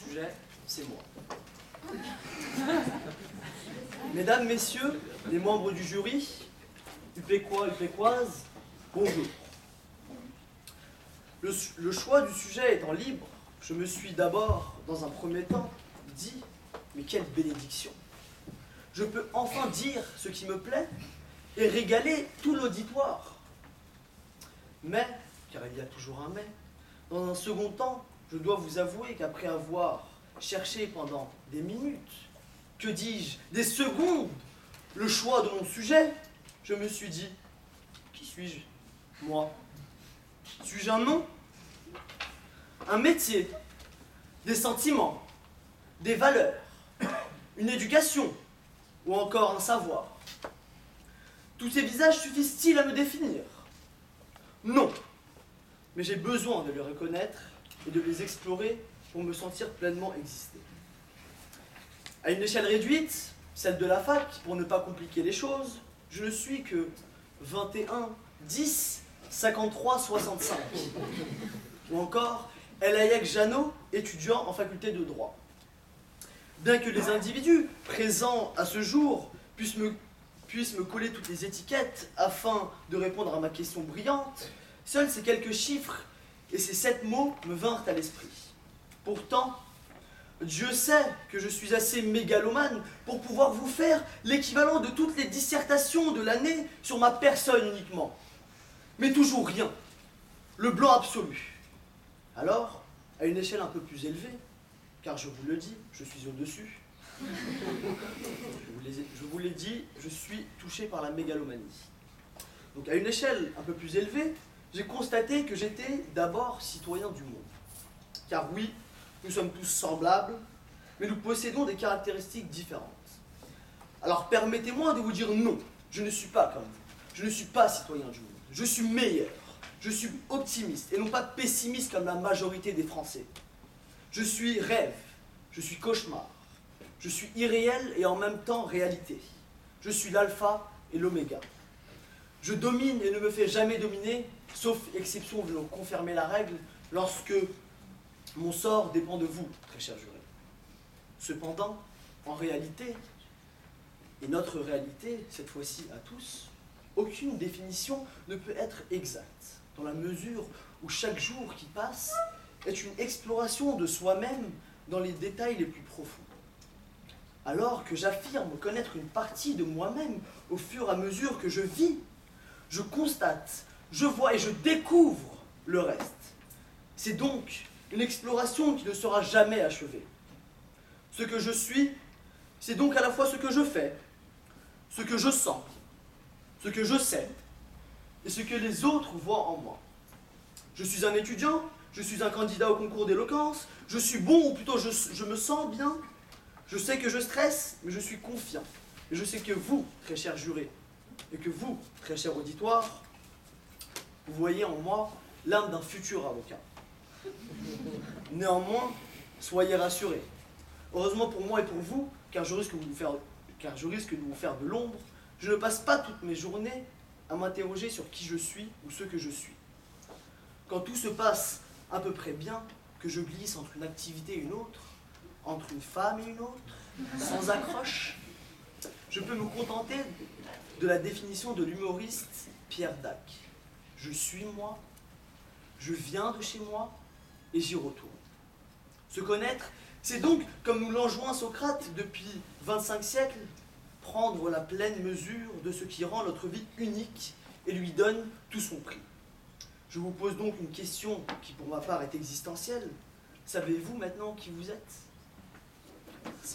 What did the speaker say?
sujet, c'est moi. Mesdames, messieurs, les membres du jury, Upécois, Upécoises, bonjour. Le choix du sujet étant libre, je me suis d'abord, dans un premier temps, dit, mais quelle bénédiction! Je peux enfin dire ce qui me plaît et régaler tout l'auditoire. Mais, car il y a toujours un mais, dans un second temps, je dois vous avouer qu'après avoir cherché pendant des minutes, que dis-je, des secondes, le choix de mon sujet, je me suis dit, qui suis-je, moi? Suis-je un nom? Un métier? Des sentiments? Des valeurs? Une éducation? Ou encore un savoir? Tous ces visages suffisent-ils à me définir? Non. Mais j'ai besoin de les reconnaître et de les explorer pour me sentir pleinement exister. À une échelle réduite, celle de la fac, pour ne pas compliquer les choses, je ne suis que 21, 10, 53, 65. Ou encore, Elayek Jeannot, étudiant en faculté de droit. Bien que les individus présents à ce jour puissent me coller toutes les étiquettes afin de répondre à ma question brillante, seuls ces quelques chiffres et ces 7 mots me vinrent à l'esprit. Pourtant, Dieu sait que je suis assez mégalomane pour pouvoir vous faire l'équivalent de toutes les dissertations de l'année sur ma personne uniquement. Mais toujours rien. Le blanc absolu. Alors, à une échelle un peu plus élevée, car je vous le dis, je suis au-dessus, je vous l'ai dit, je suis touché par la mégalomanie. Donc à une échelle un peu plus élevée, j'ai constaté que j'étais d'abord citoyen du monde. Car oui, nous sommes tous semblables, mais nous possédons des caractéristiques différentes. Alors permettez-moi de vous dire non, je ne suis pas comme vous. Je ne suis pas citoyen du monde. Je suis meilleur. Je suis optimiste et non pas pessimiste comme la majorité des Français. Je suis rêve. Je suis cauchemar. Je suis irréel et en même temps réalité. Je suis l'alpha et l'oméga. Je domine et ne me fais jamais dominer, sauf exception venant confirmer la règle, lorsque mon sort dépend de vous, très cher juré. Cependant, en réalité, et notre réalité, cette fois-ci à tous, aucune définition ne peut être exacte, dans la mesure où chaque jour qui passe est une exploration de soi-même dans les détails les plus profonds. Alors que j'affirme connaître une partie de moi-même au fur et à mesure que je vis, je constate, je vois et je découvre le reste. C'est donc une exploration qui ne sera jamais achevée. Ce que je suis, c'est donc à la fois ce que je fais, ce que je sens, ce que je sais, et ce que les autres voient en moi. Je suis un étudiant, je suis un candidat au concours d'éloquence, je suis bon, ou plutôt je me sens bien, je sais que je stresse, mais je suis confiant. Et je sais que vous, très chers jurés, et que vous, très cher auditoire, vous voyez en moi l'âme d'un futur avocat. Néanmoins, soyez rassurés. Heureusement pour moi et pour vous, car je risque de vous faire de l'ombre, je ne passe pas toutes mes journées à m'interroger sur qui je suis ou ce que je suis. Quand tout se passe à peu près bien, que je glisse entre une activité et une autre, entre une femme et une autre, sans accroche, je peux me contenter de la définition de l'humoriste Pierre Dac. Je suis moi, je viens de chez moi et j'y retourne. Se connaître, c'est donc, comme nous l'enjoint Socrate depuis 25 siècles, prendre la pleine mesure de ce qui rend notre vie unique et lui donne tout son prix. Je vous pose donc une question qui pour ma part est existentielle. Savez-vous maintenant qui vous êtes ? Merci.